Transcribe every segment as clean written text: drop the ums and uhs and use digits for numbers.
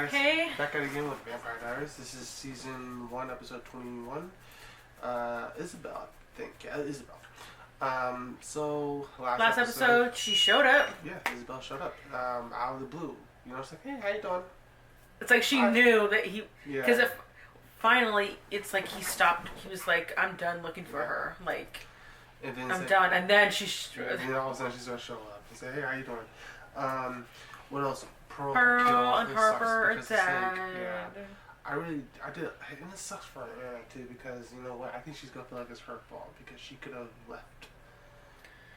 guys. Hey. Back at it again with Vampire Diaries. This is season 1, episode 21. Isobel, I think. Yeah, Isobel. So last episode, she showed up. Yeah, Isobel showed up. Out of the blue. You know, it's like, hey, how you doing? It's like she knew that he. Yeah. Because if finally, it's like he stopped. He was like, I'm done looking for her. Like, and then I'm done. And then she. And then all of a sudden she's gonna show up and say, hey, how you doing? What else? Pearl and Harper are dead. Yeah. I did, and it sucks for Anna too, because you know what? I think she's gonna feel like it's her fault because she could have left.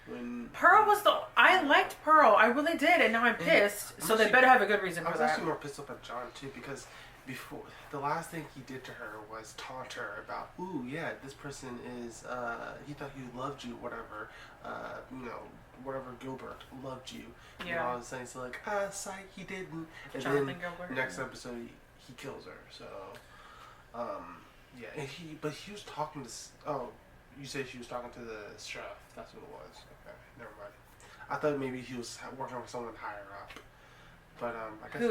When Pearl was I liked Pearl, I really did, and now I'm pissed. So they better have a good reason for that. I was actually more pissed off at John too, because before the last thing he did to her was taunt her about, ooh yeah, this person is he thought he loved you, whatever, you know, whatever, Gilbert loved you. Yeah. And all of a sudden he's like, psych, he didn't. And Jonathan then Gilbert. Next episode he kills her. So yeah, and he was talking to you said she was talking to the chef. That's what it was. Okay, never mind. I thought maybe he was working with someone higher up. But I guess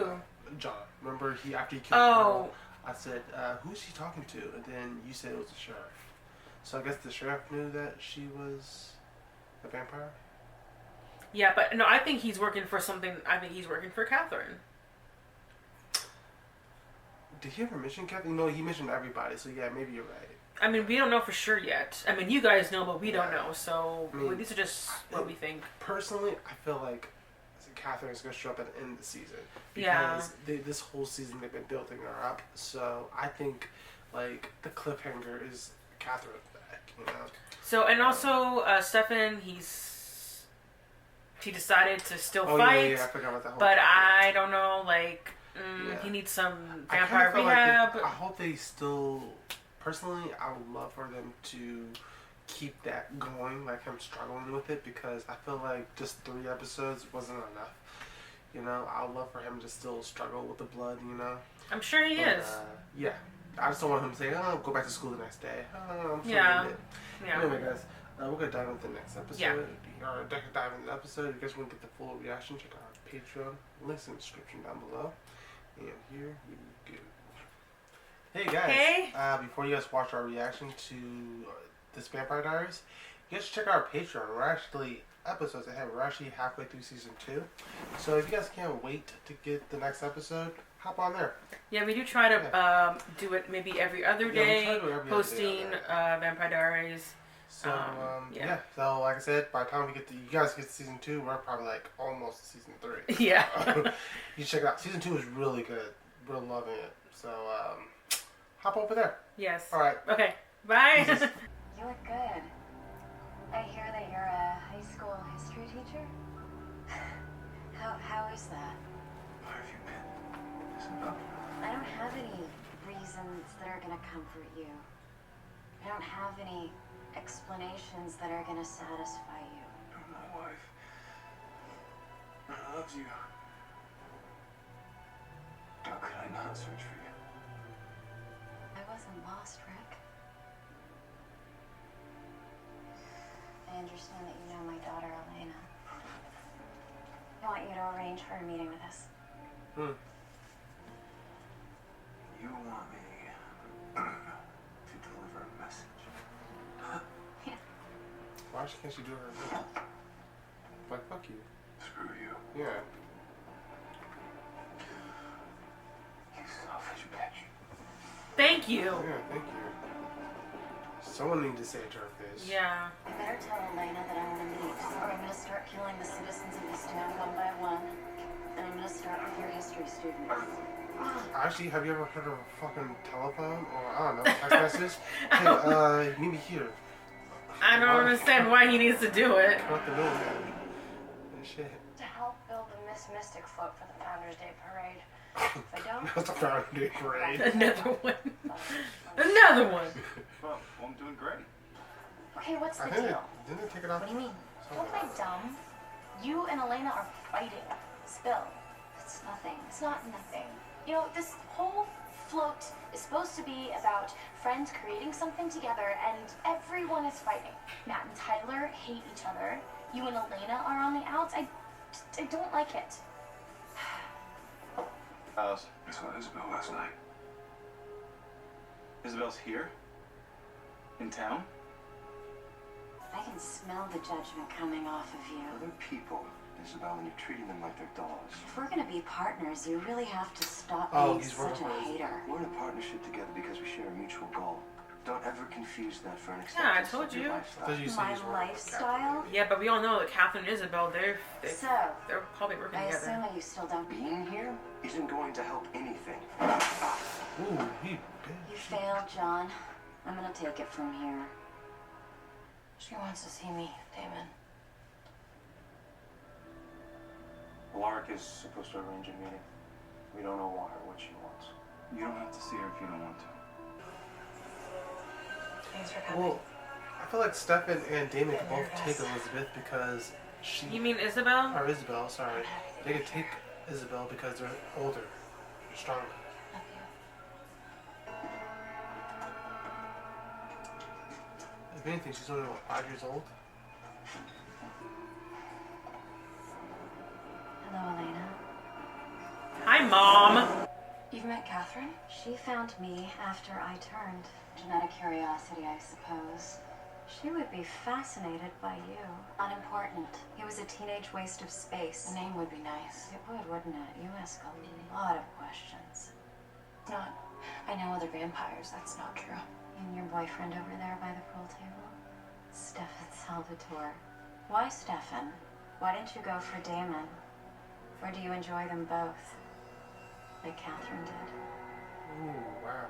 John. Remember after he killed Pearl, I said, who's he talking to? And then you said it was the sheriff. So I guess the sheriff knew that she was a vampire? Yeah, but no, I think he's working for something. I think he's working for Catherine. Did he ever mention Catherine? No, he mentioned everybody, so yeah, maybe you're right. I mean, we don't know for sure yet. I mean, you guys know, but we don't know. So these are just what we think. Personally, I feel like Catherine is going to show up at the end of the season. Because this whole season they've been building her up. So I think, like, the cliffhanger is Catherine's back, you know? So, and also, Stefan, he decided to still fight. Yeah, I forgot about that whole But I don't know, like, he needs some vampire rehab. I hope they still... Personally, I would love for them to keep that going, like him struggling with it, because I feel like just 3 episodes wasn't enough. You know, I would love for him to still struggle with the blood, you know? I'm sure he is. Yeah. I just don't want him to say, go back to school the next day. I'm sure yeah. he did. Yeah. Anyway, guys, we're going to dive into the next episode. Yeah. Or dive into the episode. If you guys want to get the full reaction, check out our Patreon. Links in the description down below. And here we go. Hey guys, hey. Before you guys watch our reaction to this Vampire Diaries, you guys check out our Patreon. We're actually episodes ahead. We're actually halfway through season 2. So if you guys can't wait to get the next episode, hop on there. Yeah, we do try to do it maybe every other day, posting Vampire Diaries. So so like I said, by the time you guys get to season 2, we're probably like almost to season 3. Yeah. You check it out. Season 2 is really good. We're loving it. So hop over there. Yes. All right. Okay. Bye. You look good. I hear that you're a high school history teacher. How is that? Why have you been? Isabelle? I don't have any reasons that are gonna comfort you. I don't have any explanations that are gonna satisfy you. You're my wife. I love you. How could I not search for you? I wasn't lost, Rick. I understand that you know my daughter, Elena. I want you to arrange for a meeting with us. You want me to deliver a message? Yeah. Why can't she do her? Like, fuck you. Screw you. Yeah. You selfish bitch. Thank you. Yeah, thank you. Someone needs to say it to her face. Yeah. I better tell Elena that I want to meet, or I'm going to start killing the citizens of this town one by one, and I'm going to start with your history students. Actually, have you ever heard of a fucking telephone or, I don't know, text message? Hey, meet me here. I don't understand why he needs to do it. Not the middleman. And shit. To help build the Miss Mystic float for the Founders Day Parade. If I don't... That's the Founders Day Parade. Another one. Another one. Well, I'm doing great. Okay, what's the I think deal? Didn't they take it off? What do you mean? Don't play dumb. You and Elena are fighting. Spill. It's nothing. It's not nothing. You know, this whole float is supposed to be about friends creating something together, and everyone is fighting. Matt and Tyler hate each other. You and Elena are on the outs. I don't like it. I saw Isobel last night. Isabel's here? In town? I can smell the judgment coming off of you. They're people, Isobel, and you're treating them like they're dolls. If we're gonna be partners, you really have to stop Oh, being he's such a working for hater. We're in a partnership together because we share a mutual goal. Don't ever confuse that for an Yeah, I acceptance told of your you. lifestyle. Thought you said My he's working with lifestyle? Yeah, but we all know that Catherine and Isobel, they're So, probably working I together. assume that you still don't. Being here isn't going to help anything. Ooh, he You bitch. failed, John. I'm gonna take it from here. She wants to see me, Damon. Lark is supposed to arrange a meeting. We don't know why or what she wants. You don't have to see her if you don't want to. Thanks for coming. Well, I feel like Stefan and Damon could both take Elizabeth because she... You mean Isobel? Or Isobel, sorry. They could take Isobel because they're older, stronger. Love you. If anything, she's only, what, 5 years old? Hello, Elena. Hi, Mom. You've met Catherine? She found me after I turned. Genetic curiosity, I suppose. She would be fascinated by you. Unimportant. He was a teenage waste of space. The name would be nice. It would, wouldn't it? You ask a lot of questions. Not. I know other vampires. That's not true. And your boyfriend over there by the pool table? Stefan Salvatore. Why Stefan? Why didn't you go for Damon? Or do you enjoy them both? Like Catherine did. Ooh, wow.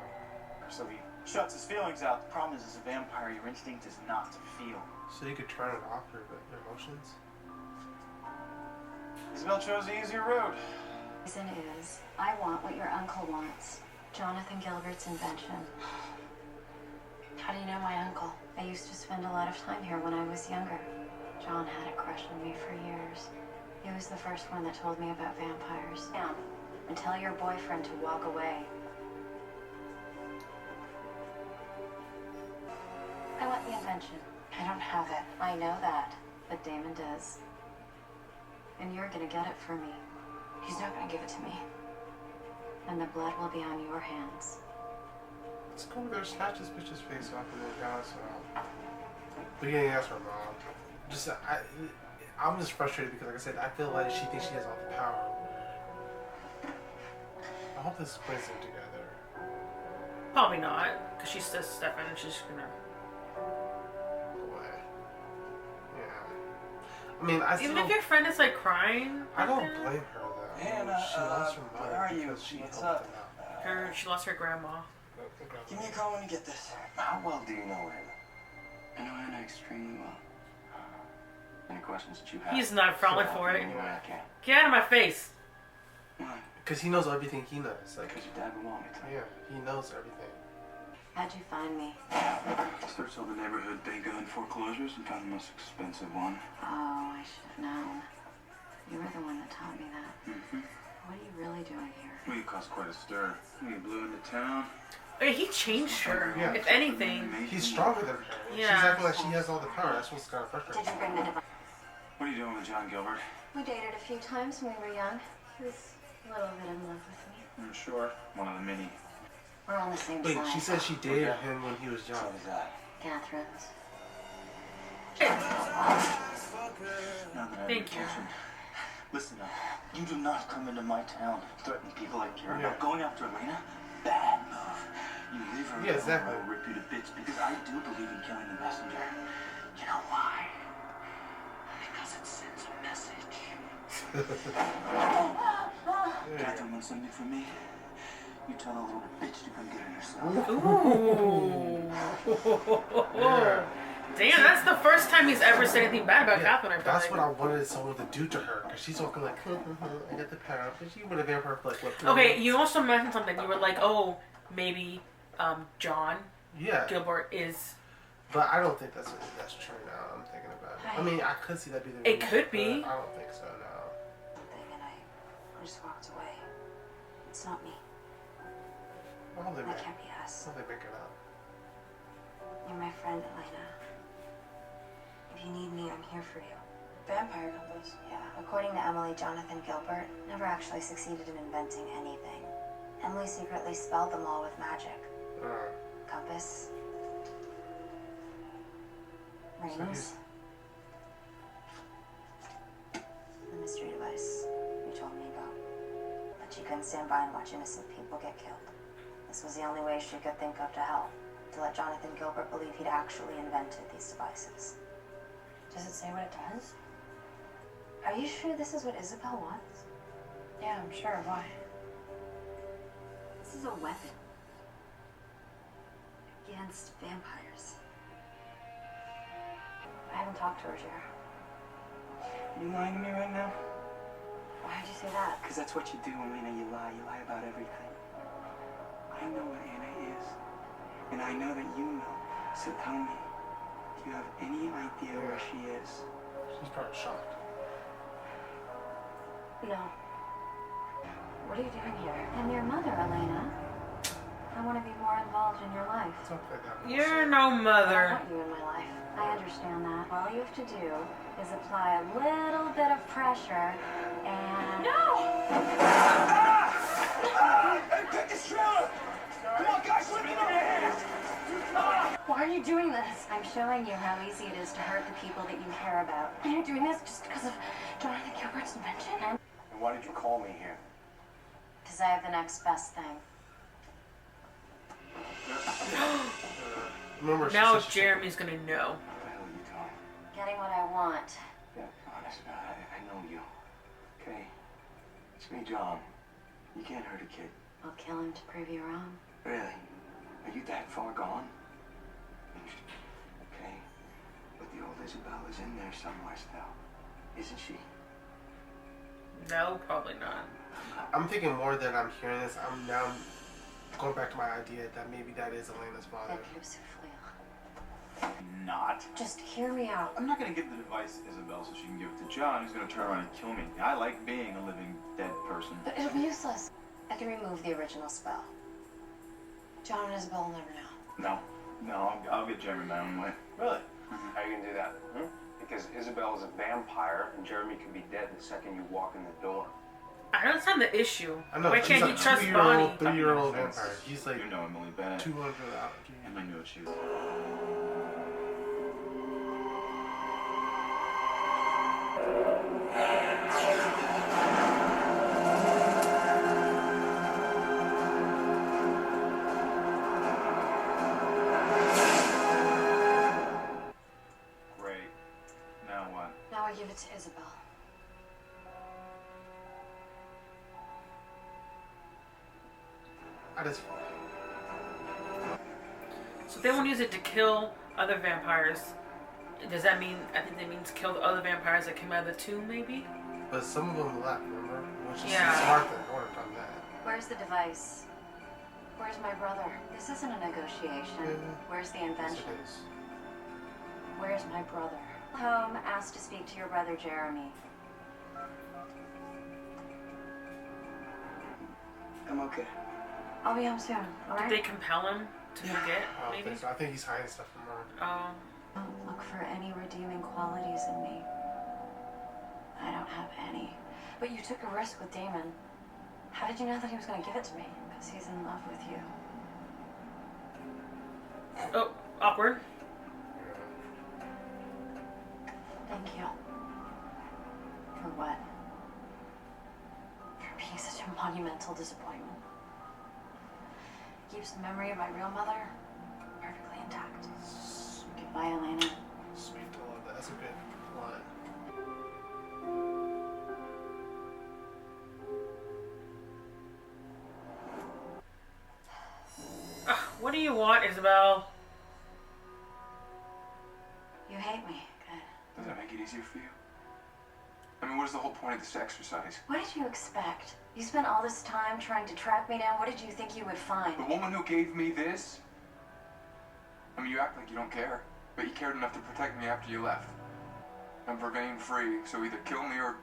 So he shuts his feelings out. The problem is, as a vampire, your instinct is not to feel. So you could turn it off your emotions? Isabel chose the easier road. The reason is, I want what your uncle wants. Jonathan Gilbert's invention. How do you know my uncle? I used to spend a lot of time here when I was younger. John had a crush on me for years. He was the first one that told me about vampires. Down, and tell your boyfriend to walk away. I want the invention. I don't have it. I know that, but Damon does. And you're gonna get it for me. He's not gonna give it to me. And the blood will be on your hands. Let's go over there, snatch this bitch's face off and then down us around. Beginning that's her mom. Just, I'm just frustrated because, like I said, I feel like she thinks she has all the power. I hope this brings them together. Probably not, because she's just Stefan and she's just gonna... Boy. Yeah. I mean, I Even still, if your friend is like crying, I don't like that, blame her though. Hannah, She lost her mother where are you? because she What's helped up? them out. she lost her grandma. Give me a call when you get this. How well do you know him? I know Hannah extremely well. Any questions that you have? He's not falling for it. Any way I can. Get out of my face. Why? Because he knows everything he knows. Like, Because your dad would want me to. yeah, he knows everything. How'd you find me? Searched all the neighborhood big gun foreclosures and found the most expensive one. Oh, I should have known. You were the one that taught me that. Mm-hmm. What are you really doing here? Well, you caused quite a stir. You blew into town. Okay, he changed her. Yeah. If anything. He's stronger than her. She's Yeah. acting like she has all the power. That's what's kind of Did frustrating. you bring the device? What are you doing with John Gilbert? We dated a few times when we were young. He was a little bit in love with me. I'm sure. One of the many. We're on the same Wait, side. she said she dated him when he was young. So was that. Catherine's. Now that I'm Thank you. attention, listen up. You do not come into my town threatening people I care Yeah. about. Going after Elena? Bad move. You leave her Yeah, alone, exactly. I'll rip you to bits because I do believe in killing the messenger. You know why? Because it sends a message. Catherine wants something from me. You tell the little bitch to come get it herself. Ooh. Yeah. Damn, that's the first time he's ever said anything bad about Catherine. I feel That's like. what I wanted someone to do to her. Because she's walking like, I got the power. But she would have been her for like, what, 3 Okay, months? you also mentioned something. You were like, oh, maybe John Yeah. Gilbert is... But I don't think that's true now. I'm thinking about it. I mean, I could see that being the It reason, could be. but I don't think so, no. Thing, and I just walked away. It's not me. Well, they That make, can't be us. well, they make it up. You're my friend, Elena. If you need me, I'm here for you. Vampire compass? Yeah. According to Emily, Jonathan Gilbert never actually succeeded in inventing anything. Emily secretly spelled them all with magic. Compass. Rings. The mystery device you told me about. But she couldn't stand by and watch innocent people get killed. This was the only way she could think of to help. To let Jonathan Gilbert believe he'd actually invented these devices. Does it say what it does? Are you sure this is what Isobel wants? Yeah, I'm sure. Why? This is a weapon. Against vampires. I haven't talked to her, Jer. You lying to me right now? Why'd you say that? Because that's what you do, Elena. You lie. You lie about everything. I know what Anna is. And I know that you know. So tell me, do you have any idea where she is? She's probably shocked. No. What are you doing here? I'm your mother, Elena. I want to be more involved in your life. It's not like that. You're no I mother. want you in my life. I understand that. All you have to do is apply a little bit of pressure and... No! Hey, take this trailer! Come on, guys, let me know your hands! Why are you doing this? I'm showing you how easy it is to hurt the people that you care about. And you're doing this just because of Jonathan Gilbert's invention? And why did you call me here? Because I have the next best thing. Remember, Now Jeremy's gonna know. What the hell are you doing? Getting what I want. Yeah, honest, I know you. Okay? It's me, John. You can't hurt a kid. I'll kill him to prove you wrong. Really? Are you that far gone? Okay. But the old Isobel is in there somewhere still. Isn't she? No, probably not. I'm thinking more than I'm hearing this. I'm now going back to my idea that maybe that is Elena's father. Not. Just hear me out. I'm not gonna give the device to Isobel so she can give it to John, who's gonna turn around and kill me. I like being a living dead person. But it'll be useless. I can remove the original spell. John and Isobel will never know. No, I'll get Jeremy my own way. Really? How are you gonna do that? Because Isabel is a vampire, and Jeremy can be dead the second you walk in the door. I don't understand the issue. I know. Why can't he He's a trust Bonnie? 3-year-old vampire. He's like You know Emily bad. 200 out. And I knew what she was. Great. Now what? Now I give it to Isobel. So they won't use it to kill other vampires. Does that mean, I think that means kill the other vampires that came out of the tomb, maybe? But some of them left, remember? Which is Yeah. smart that would have done that. Where's the device? Where's my brother? This isn't a negotiation. Where's the Yes, invention? it is. Where's my brother? Home, asked to speak to your brother Jeremy. I'm okay. I'll be home soon, Did alright? they compel him to forget, I don't maybe? think so. I think he's hiding stuff from her. Oh. Don't look for any redeeming qualities in me. I don't have any. But you took a risk with Damon. How did you know that he was going to give it to me? Because he's in love with you. Oh, awkward. Thank you. For what? For being such a monumental disappointment. Keeps the memory of my real mother perfectly intact. Goodbye, Elena. Sweet, I love that. That's a good line. What do you want, Isabel? You hate me. Good. Does that make it easier for you? I mean, what is the whole point of this exercise? What did you expect? You spent all this time trying to track me down. What did you think you would find? The woman who gave me this? I mean, you act like you don't care, but you cared enough to protect me after you left. I'm forgetting free, so either kill me or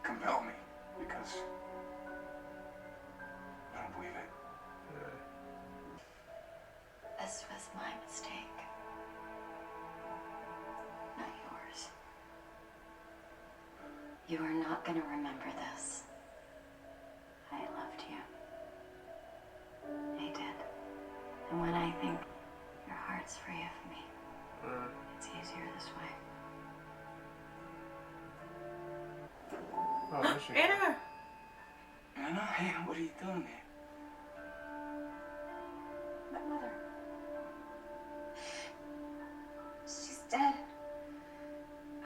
compel me, because I don't believe it. This was my mistake. Not yours. You are not going to remember this. I loved you. I did. And when I think your heart's free of me, it's easier this way. Oh, there she Anna! Anna, hey, what are you doing here? My mother. She's dead.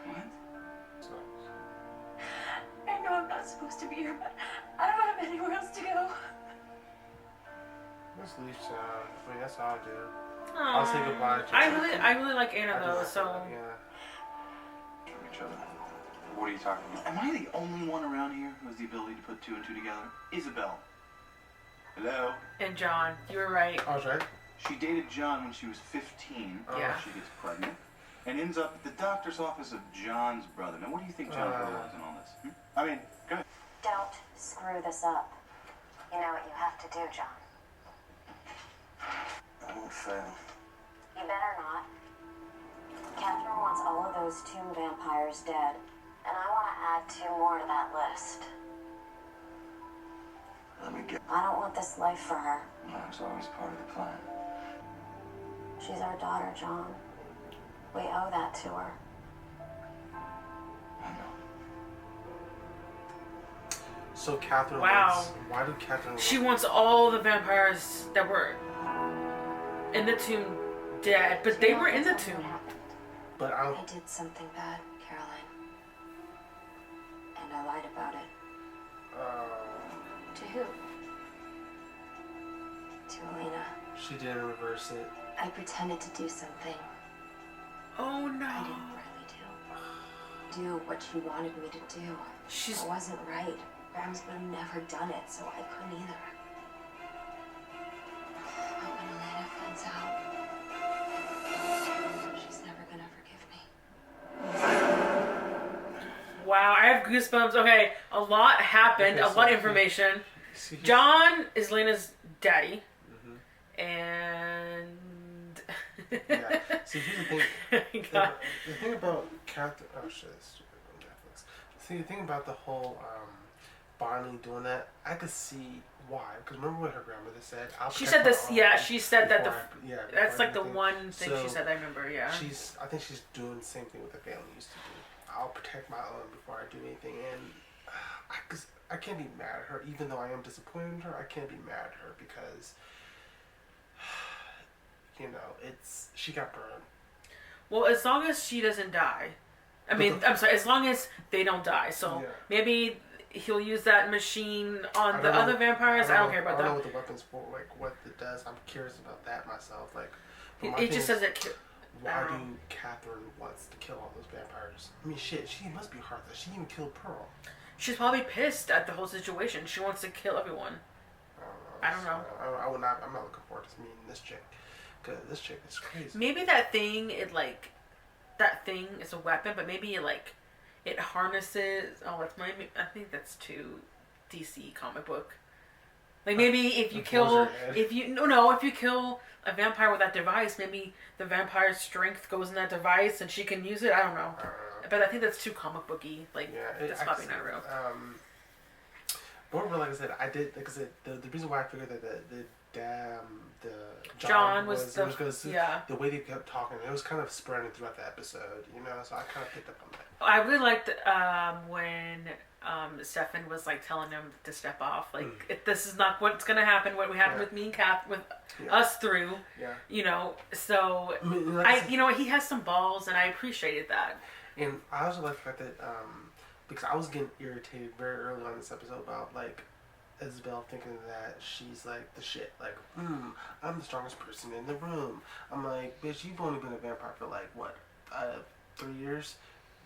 What? I know I'm not supposed to be here, but I don't have anywhere else to go. Let's leave town. I mean, that's how I do. I'll say goodbye to I really like Anna though, so Yeah. From each other. What are you talking about? Am I the only one around here who has the ability to put two and two together? Isabelle. Hello? and John, you were right. I was right. She dated John when she was 15. Yeah. She gets pregnant and ends up at the doctor's office of John's brother. Now, what do you think John's brother was in all this? I mean, go ahead. Don't screw this up. You know what you have to do, John. I won't fail. You better not. Catherine wants all of those tomb vampires dead, and I want to add 2 more to that list. Let me get. I don't want this life for her. Mom's always part of the plan. She's our daughter, John. We owe that to her. I know. So Catherine Wow. wants... Why do Catherine... She wants all the vampires that were in the tomb dead, but they were in the tomb. But I I don't... did something bad, Caroline. And I lied about it. To who? To Elena. She didn't reverse it. I pretended to do something Oh I didn't no. really do. Do what she wanted me to do. She's It wasn't right. Rams would have never done it, so I couldn't either. But when Elena finds out, she's never gonna forgive me. wow, I have goosebumps. Okay, a lot happened, Okay, a so lot of he- information. See, John is Lena's daddy. And Yeah. See, here's the thing. God. The thing about Catherine... Oh, shit. It's stupid on Netflix. See, the thing about the whole Bonnie doing that, I could see why. Because remember what her grandmother said? I'll She protect said my this, own yeah, she said that before I- before that's I like do the anything. one thing she So, said I remember, yeah. I think she's doing the same thing with the family used to do. I'll protect my own before I do anything. And I can't be mad at her. Even though I am disappointed in her, I can't be mad at her because... You know, she got burned. Well, as long as she doesn't die. I'm sorry, as long as they don't die. So Yeah. maybe he'll use that machine on I the don't know- other vampires. I don't care about I don't know that. what the weapons for, like what it does. I'm curious about that myself. Like, but my It thing just is, says that. why I don't do Catherine wants to kill all those vampires? I mean, shit, she must be heartless. She even killed Pearl. She's probably pissed at the whole situation. She wants to kill everyone. I don't know. I would not. I'm not looking forward to meeting this chick. Cause this chick is crazy. Maybe that thing, that thing is a weapon, but maybe it harnesses. Oh, I think that's too DC comic book. Like maybe if you It kill, pulls your head. if you kill a vampire with that device, maybe the vampire's strength goes in that device and she can use it. I don't know. But I think that's too comic booky. Like that's probably not real. But like I said, the reason why I figured that the John was because yeah. the way they kept talking, it was kind of spreading throughout the episode, you know. So I kind of picked up on that. I really liked when Stefan was like telling him to step off. Like this is not what's gonna happen. What we happened with me and Kath, with us through. Yeah. You know. So I mean, like you know, he has some balls, and I appreciated that. And I also like the fact that because I was getting irritated very early on in this episode about like Isobel thinking that she's like the shit. Like, I'm the strongest person in the room. I'm like, bitch, you've only been a vampire for like what, 3 years?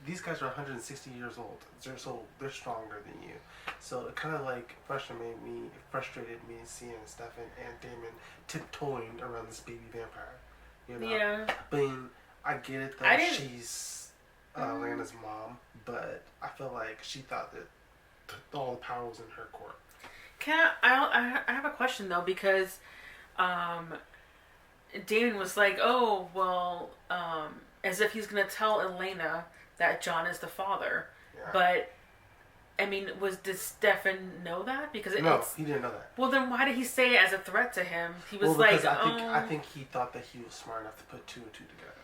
These guys are 160 years old. They're stronger than you. So it kind of like frustrated me seeing Stefan and Damon tiptoeing around this baby vampire. You know? Yeah. I mean, I get it though. She's Lana's mom, but I feel like she thought that all the power was in her court. I have a question though, because Damon was like, oh well, as if he's gonna tell Elena that John is the father, Yeah. but did Stefan know that? Because no, he didn't know that. Well, then why did he say it as a threat to him? He was because I think he thought that he was smart enough to put 2 and 2 together,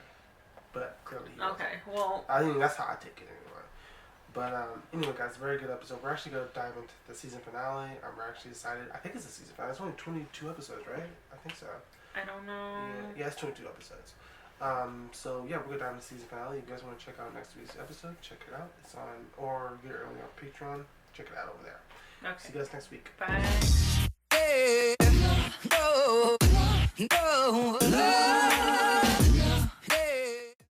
but clearly he wasn't. Well, I think that's how I take it anyway. But anyway, guys, very good episode. We're actually gonna dive into the season finale. I'm actually excited. I think it's the season finale. It's only 22 episodes, right? I think so. I don't know. Yeah, it's 22 episodes. So yeah, we're gonna dive into the season finale. If you guys want to check out next week's episode, check it out. It's on, or get it early on Patreon. Check it out over there. Okay. See you guys next week. Bye. No, no, no.